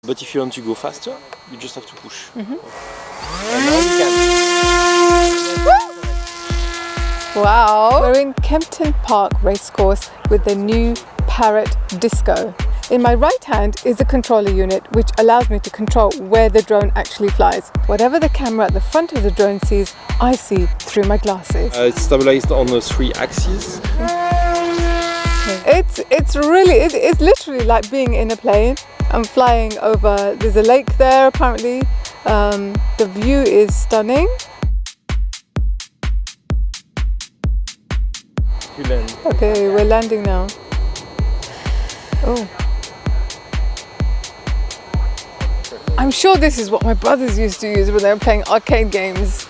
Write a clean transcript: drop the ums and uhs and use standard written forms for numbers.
But if you want to go faster, you just have to push. Mhm. And now you can. Wow! We're in Kempton Park Racecourse with the new Parrot Disco. In my right hand is a controller unit which allows me to control where the drone actually flies. Whatever the camera at the front of the drone sees, I see through my glasses. It's stabilized on the 3 axes. It's literally like being in a plane. I'm flying over, there's a lake there apparently. The view is stunning. You land. Okay, we're landing now. Oh. I'm sure this is what my brothers used to use when they were playing arcade games.